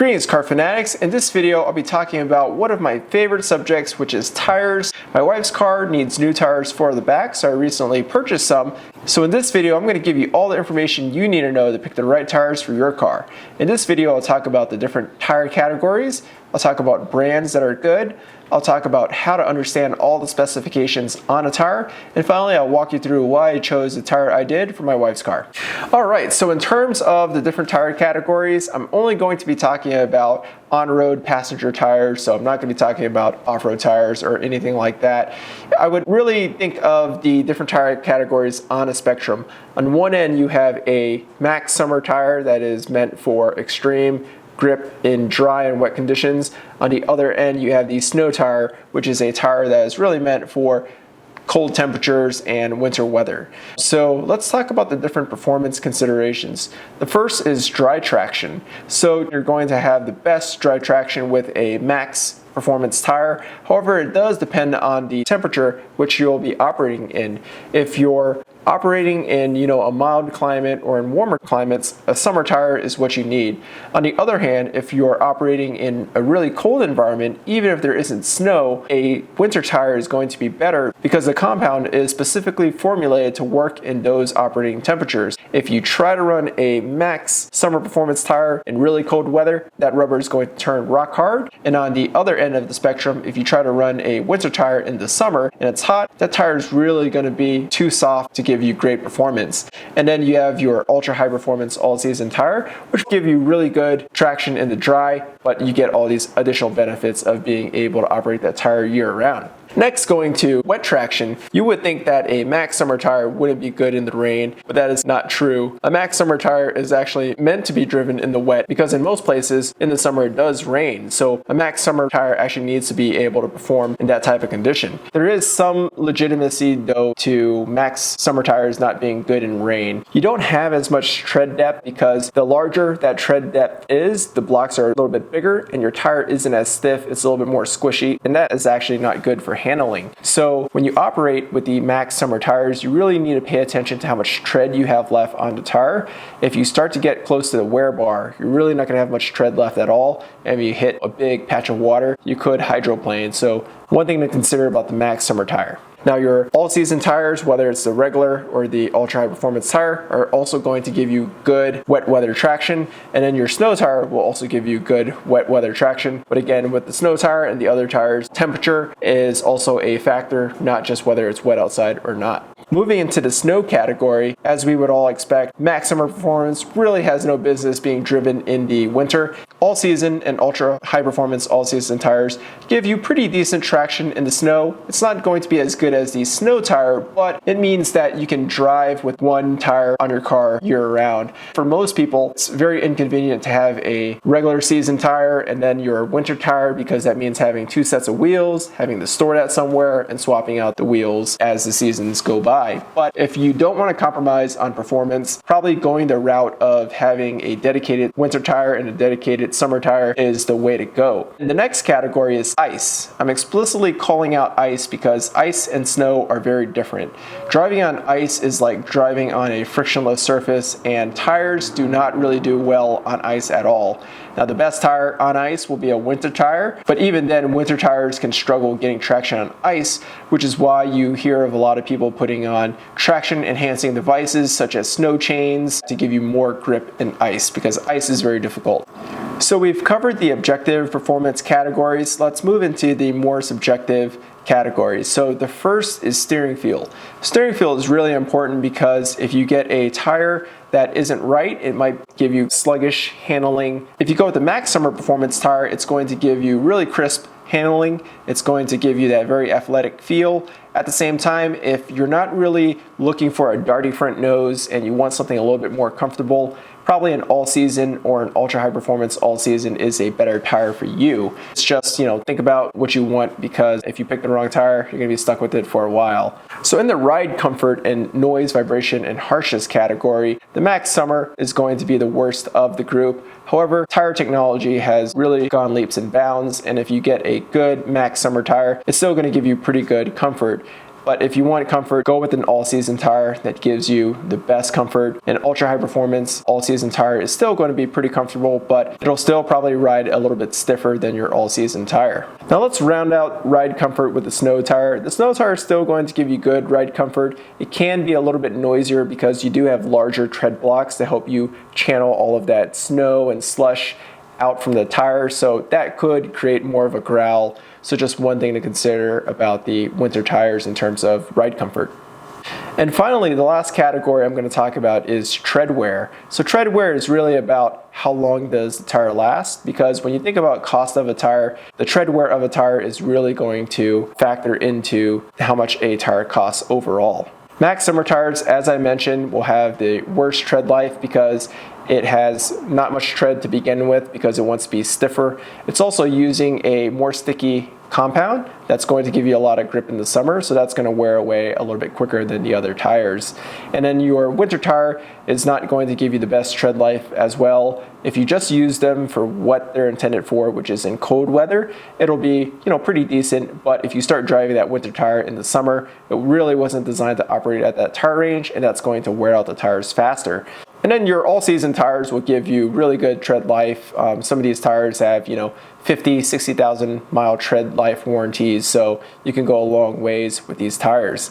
Greetings car fanatics. In this video I'll be talking about one of my favorite subjects, which is tires. My wife's car needs new tires for the back, so I recently purchased some. So in this video I'm going to give you all the information you need to know to pick the right tires for your car. In this video I'll talk about the different tire categories, I'll talk about brands that are good, I'll talk about how to understand all the specifications on a tire, and finally I'll walk you through why I chose the tire I did for my wife's car. Alright, so in terms of the different tire categories, I'm only going to be talking about on-road passenger tires, so I'm not going to be talking about off-road tires or anything like that. I would really think of the different tire categories on a spectrum. On one end you have a max summer tire that is meant for extreme grip in dry and wet conditions. On the other end you have the snow tire, which is a tire that is really meant for cold temperatures and winter weather. So let's talk about the different performance considerations. The first is dry traction. So you're going to have the best dry traction with a max performance tire. However, it does depend on the temperature which you'll be operating in. If you're operating in, a mild climate or in warmer climates, a summer tire is what you need. On the other hand, if you're operating in a really cold environment, even if there isn't snow, a winter tire is going to be better because the compound is specifically formulated to work in those operating temperatures. If you try to run a max summer performance tire in really cold weather, that rubber is going to turn rock hard. And on the other end of the spectrum, if you try to run a winter tire in the summer and it's hot, that tire is really going to be too soft to give you great performance. And then you have your ultra high performance all season tire, which give you really good traction in the dry, but you get all these additional benefits of being able to operate that tire year round. Next, going to wet traction, you would think that a max summer tire wouldn't be good in the rain, but that is not true. A max summer tire is actually meant to be driven in the wet because in most places in the summer it does rain. So a max summer tire actually needs to be able to perform in that type of condition. There is some legitimacy though to max summer tires not being good in rain. You don't have as much tread depth because the larger that tread depth is, the blocks are a little bit bigger and your tire isn't as stiff, it's a little bit more squishy, and that is actually not good for handling. So when you operate with the max summer tires, you really need to pay attention to how much tread you have left on the tire. If you start to get close to the wear bar, you're really not going to have much tread left at all, and if you hit a big patch of water, you could hydroplane. So one thing to consider about the max summer tire. Now your all-season tires, whether it's the regular or the ultra-high performance tire, are also going to give you good wet weather traction, and then your snow tire will also give you good wet weather traction. But again, with the snow tire and the other tires, temperature is also a factor, not just whether it's wet outside or not. Moving into the snow category, as we would all expect, max summer performance really has no business being driven in the winter. All season and ultra high performance all season tires give you pretty decent traction in the snow. It's not going to be as good as the snow tire, but it means that you can drive with one tire on your car year round. For most people, it's very inconvenient to have a regular season tire and then your winter tire because that means having two sets of wheels, having to store that somewhere, and swapping out the wheels as the seasons go by. But if you don't want to compromise on performance, probably going the route of having a dedicated winter tire and a dedicated summer tire is the way to go. And the next category is ice. I'm explicitly calling out ice because ice and snow are very different. Driving on ice is like driving on a frictionless surface, and tires do not really do well on ice at all. Now the best tire on ice will be a winter tire, but even then winter tires can struggle getting traction on ice, which is why you hear of a lot of people putting on traction enhancing devices such as snow chains to give you more grip in ice, because ice is very difficult. So we've covered the objective performance categories. Let's move into the more subjective categories. So the first is steering feel. Steering feel is really important because if you get a tire that isn't right, it might give you sluggish handling. If you go with the max summer performance tire, it's going to give you really crisp handling. It's going to give you that very athletic feel. At the same time, if you're not really looking for a darty front nose and you want something a little bit more comfortable, probably an all season or an ultra high performance all season is a better tire for you. It's just, think about what you want, because if you pick the wrong tire, you're gonna be stuck with it for a while. So in the ride comfort and noise, vibration, and harshness category, the max summer is going to be the worst of the group. However, tire technology has really gone leaps and bounds, and if you get a good max summer tire, it's still gonna give you pretty good comfort. But if you want comfort, go with an all-season tire that gives you the best comfort. An ultra high performance all-season tire is still going to be pretty comfortable, but it'll still probably ride a little bit stiffer than your all-season tire. Now let's round out ride comfort with the snow tire. The snow tire is still going to give you good ride comfort. It can be a little bit noisier because you do have larger tread blocks to help you channel all of that snow and slush out from the tire, so that could create more of a growl. So just one thing to consider about the winter tires in terms of ride comfort. And finally, the last category I'm going to talk about is tread wear. So tread wear is really about how long does the tire last, because when you think about cost of a tire, the tread wear of a tire is really going to factor into how much a tire costs overall. Max Summer tires, as I mentioned, will have the worst tread life because it has not much tread to begin with because it wants to be stiffer. It's also using a more sticky compound that's going to give you a lot of grip in the summer, so that's going to wear away a little bit quicker than the other tires. And then your winter tire is not going to give you the best tread life as well. If you just use them for what they're intended for, which is in cold weather, it'll be, pretty decent. But if you start driving that winter tire in the summer, it really wasn't designed to operate at that tire range, and that's going to wear out the tires faster. And then your all-season tires will give you really good tread life. Some of these tires have, 50, 60,000 mile tread life warranties, so you can go a long ways with these tires.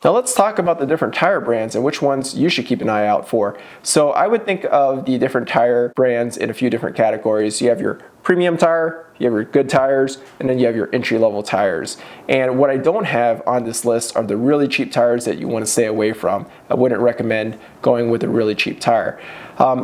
Now let's talk about the different tire brands and which ones you should keep an eye out for. So I would think of the different tire brands in a few different categories. You have your premium tire, you have your good tires, and then you have your entry-level tires. And what I don't have on this list are the really cheap tires that you want to stay away from. I wouldn't recommend going with a really cheap tire.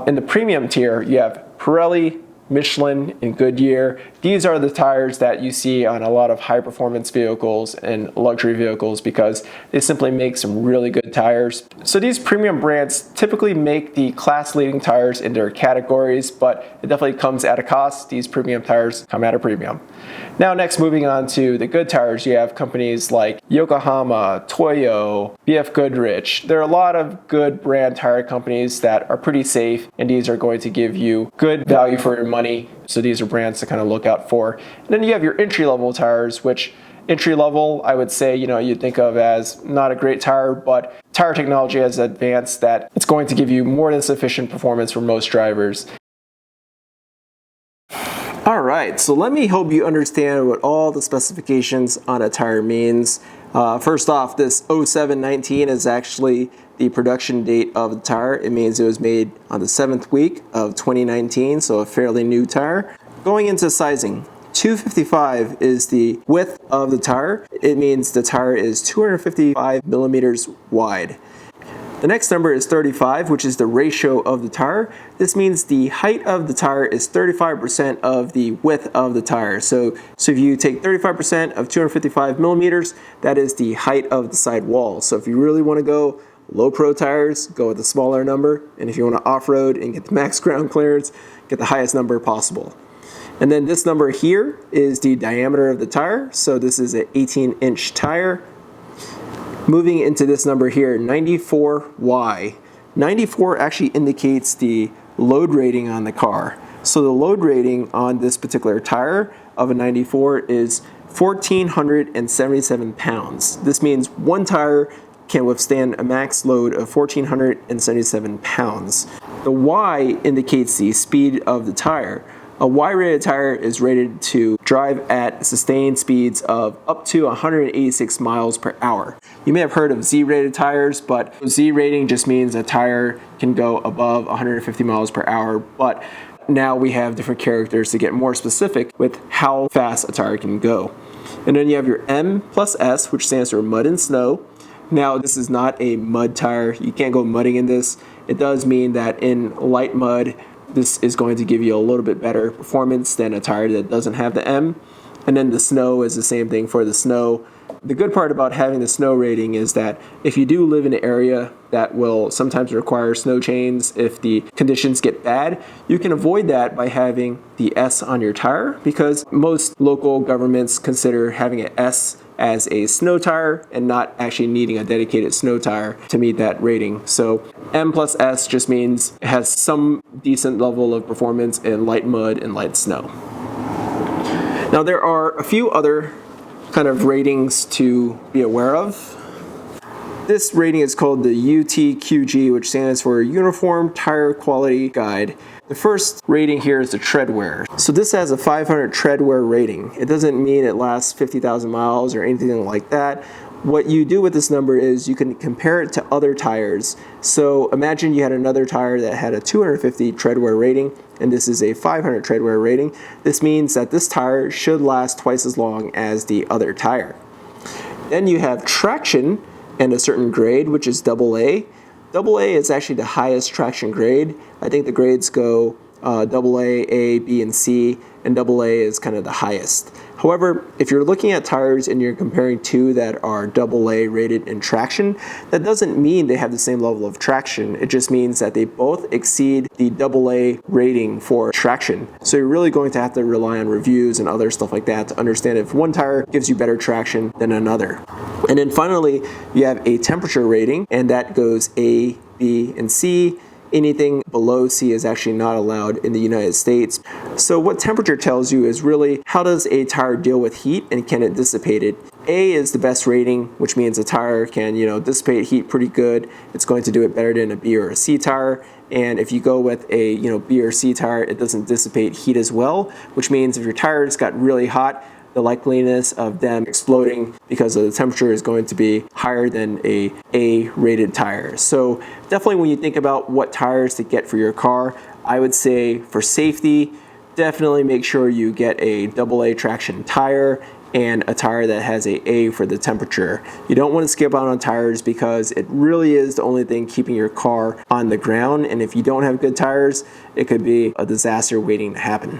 In the premium tier, you have Pirelli, Michelin, and Goodyear. These are the tires that you see on a lot of high performance vehicles and luxury vehicles because they simply make some really good tires. So these premium brands typically make the class leading tires in their categories, but it definitely comes at a cost. These premium tires come at a premium. Now next, moving on to the good tires, you have companies like Yokohama, Toyo, BF Goodrich. There are a lot of good brand tire companies that are pretty safe, and these are going to give you good value for your money. So these are brands to kind of look out for. And then you have your entry-level tires, which entry-level, I would say, you'd think of as not a great tire, but tire technology has advanced that it's going to give you more than sufficient performance for most drivers. All right, so let me help you understand what all the specifications on a tire means. First off, this 0719 is actually the production date of the tire. It means it was made on the 7th week of 2019, so a fairly new tire. Going into sizing, 255 is the width of the tire. It means the tire is 255 millimeters wide. The next number is 35, which is the ratio of the tire. This means the height of the tire is 35% of the width of the tire. So if you take 35% of 255 millimeters, that is the height of the side wall. So if you really want to go low pro tires, go with the smaller number. And if you want to off-road and get the max ground clearance, get the highest number possible. And then this number here is the diameter of the tire. So this is an 18-inch tire. Moving into this number here, 94Y. 94 actually indicates the load rating on the car. So the load rating on this particular tire of a 94 is 1,477 pounds. This means one tire can withstand a max load of 1,477 pounds. The Y indicates the speed of the tire. A Y-rated tire is rated to drive at sustained speeds of up to 186 miles per hour. You may have heard of Z-rated tires, but Z rating just means a tire can go above 150 miles per hour, but now we have different characters to get more specific with how fast a tire can go. And then you have your M plus S, which stands for mud and snow. Now, this is not a mud tire. You can't go mudding in this. It does mean that in light mud, this is going to give you a little bit better performance than a tire that doesn't have the M. And then the snow is the same thing for the snow. The good part about having the snow rating is that if you do live in an area that will sometimes require snow chains, if the conditions get bad, you can avoid that by having the S on your tire, because most local governments consider having an S as a snow tire and not actually needing a dedicated snow tire to meet that rating. So M plus S just means it has some decent level of performance in light mud and light snow. Now there are a few other kind of ratings to be aware of. This rating is called the UTQG, which stands for Uniform Tire Quality Guide. The first rating here is the tread wear. So this has a 500 tread wear rating. It doesn't mean it lasts 50,000 miles or anything like that. What you do with this number is you can compare it to other tires. So imagine you had another tire that had a 250 tread wear rating, and this is a 500 tread wear rating. This means that this tire should last twice as long as the other tire. Then you have traction and a certain grade, which is AA. AA is actually the highest traction grade. I think the grades go AA, A, B, and C, and AA is kind of the highest. However, if you're looking at tires and you're comparing two that are AA rated in traction, that doesn't mean they have the same level of traction. It just means that they both exceed the AA rating for traction. So you're really going to have to rely on reviews and other stuff like that to understand if one tire gives you better traction than another. And then finally, you have a temperature rating, and that goes A, B, and C. Anything below C is actually not allowed in the United States. So what temperature tells you is really how does a tire deal with heat and can it dissipate it? A is the best rating, which means a tire can, dissipate heat pretty good. It's going to do it better than a B or a C tire. And if you go with a, B or C tire, it doesn't dissipate heat as well, which means if your tires got really hot, the likeliness of them exploding because of the temperature is going to be higher than a A-rated tire. So definitely when you think about what tires to get for your car, I would say for safety, definitely make sure you get a AA traction tire and a tire that has A for the temperature. You don't want to skip out on tires because it really is the only thing keeping your car on the ground. And if you don't have good tires, it could be a disaster waiting to happen.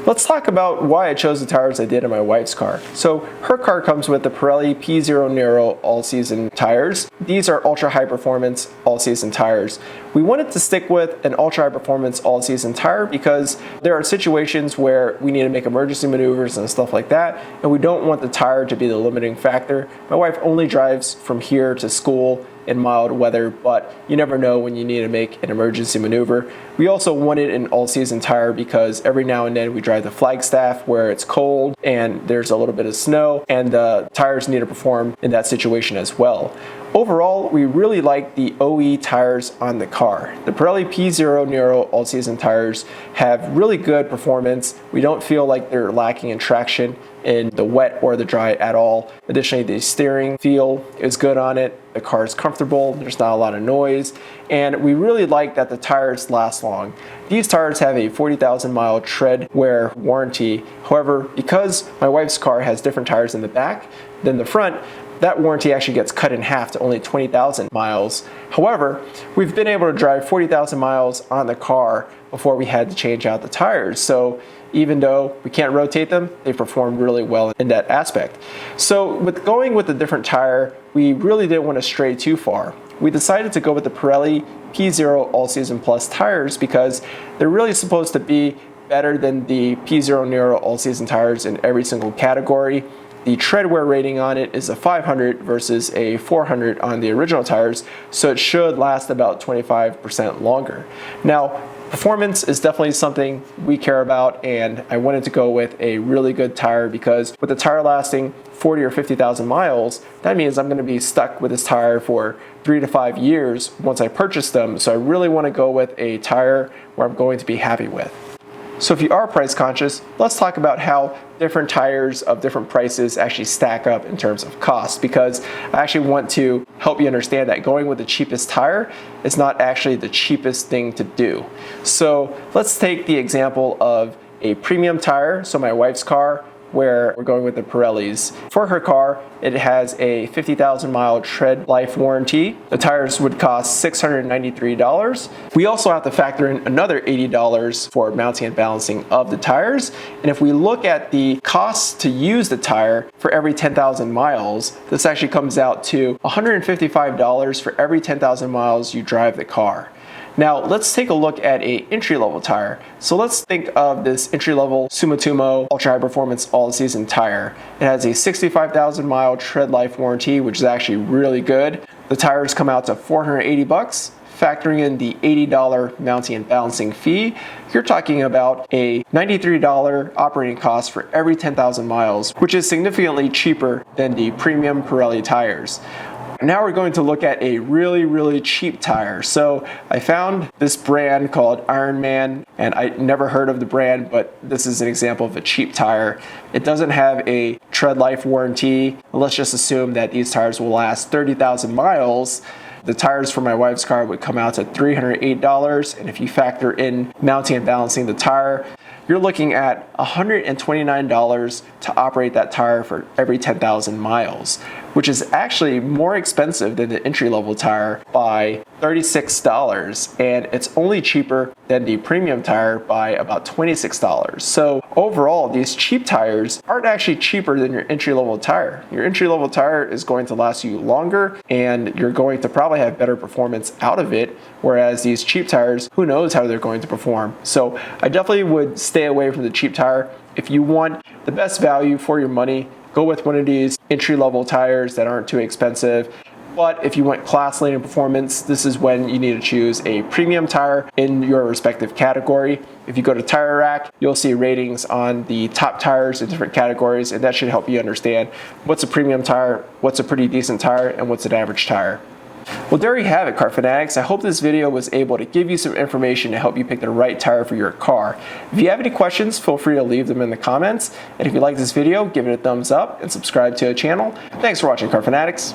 Let's talk about why I chose the tires I did in my wife's car. So her car comes with the Pirelli P Zero Nero all-season tires. These are ultra high performance all-season tires. We wanted to stick with an ultra high performance all-season tire because there are situations where we need to make emergency maneuvers and stuff like that, and we don't want the tire to be the limiting factor. My wife only drives from here to school in mild weather, but you never know when you need to make an emergency maneuver. We also wanted an all-season tire because every now and then we drive to Flagstaff where it's cold and there's a little bit of snow, and the tires need to perform in that situation as well. Overall, we really like the OE tires on the car. The Pirelli P Zero Nero all-season tires have really good performance. We don't feel like they're lacking in traction in the wet or the dry at all. Additionally, the steering feel is good on it. The car is comfortable, there's not a lot of noise, and we really like that the tires last long. These tires have a 40,000 mile tread wear warranty. However, because my wife's car has different tires in the back than the front, that warranty actually gets cut in half to only 20,000 miles. However, we've been able to drive 40,000 miles on the car before we had to change out the tires. So even though we can't rotate them, they perform really well in that aspect. So with going with a different tire, we really didn't want to stray too far. We decided to go with the Pirelli P Zero All Season Plus tires because they're really supposed to be better than the P Zero Nero All Season tires in every single category. The tread wear rating on it is a 500 versus a 400 on the original tires, so it should last about 25% longer. Now, performance is definitely something we care about, and I wanted to go with a really good tire because with the tire lasting 40 or 50,000 miles, that means I'm going to be stuck with this tire for 3 to 5 years once I purchase them. So I really want to go with a tire where I'm going to be happy with. So if you are price conscious, let's talk about how different tires of different prices actually stack up in terms of cost, because I actually want to help you understand that going with the cheapest tire is not actually the cheapest thing to do. So let's take the example of a premium tire. So my wife's car, where we're going with the Pirellis. For her car, it has a 50,000 mile tread life warranty. The tires would cost $693. We also have to factor in another $80 for mounting and balancing of the tires. And if we look at the cost to use the tire for every 10,000 miles, this actually comes out to $155 for every 10,000 miles you drive the car. Now let's take a look at an entry-level tire. So let's think of this entry-level Sumitomo Ultra High Performance All-Season tire. It has a 65,000 mile tread life warranty, which is actually really good. The tires come out to $480, factoring in the $80 mounting and balancing fee, you're talking about a $93 operating cost for every 10,000 miles, which is significantly cheaper than the premium Pirelli tires. Now we're going to look at a really cheap tire. So I found this brand called Ironman, and I never heard of the brand, but this is an example of a cheap tire. It doesn't have a tread life warranty. Let's just assume that these tires will last 30,000 miles. The tires for my wife's car would come out to $308, and if you factor in mounting and balancing the tire, you're looking at $129 to operate that tire for every 10,000 miles, which is actually more expensive than the entry-level tire by $36, and it's only cheaper than the premium tire by about $26. So overall, these cheap tires aren't actually cheaper than your entry-level tire. Your entry-level tire is going to last you longer, and you're going to probably have better performance out of it, whereas these cheap tires, who knows how they're going to perform. So I definitely would stay away from the cheap tire. If you want the best value for your money, go with one of these entry-level tires that aren't too expensive. But if you want class-leading performance, this is when you need to choose a premium tire in your respective category. If you go to Tire Rack, you'll see ratings on the top tires in different categories, and that should help you understand what's a premium tire, what's a pretty decent tire, and what's an average tire. Well, there you have it, car fanatics. I hope this video was able to give you some information to help you pick the right tire for your car. If you have any questions, feel free to leave them in the comments. And if you like this video, give it a thumbs up and subscribe to the channel. Thanks for watching, car fanatics.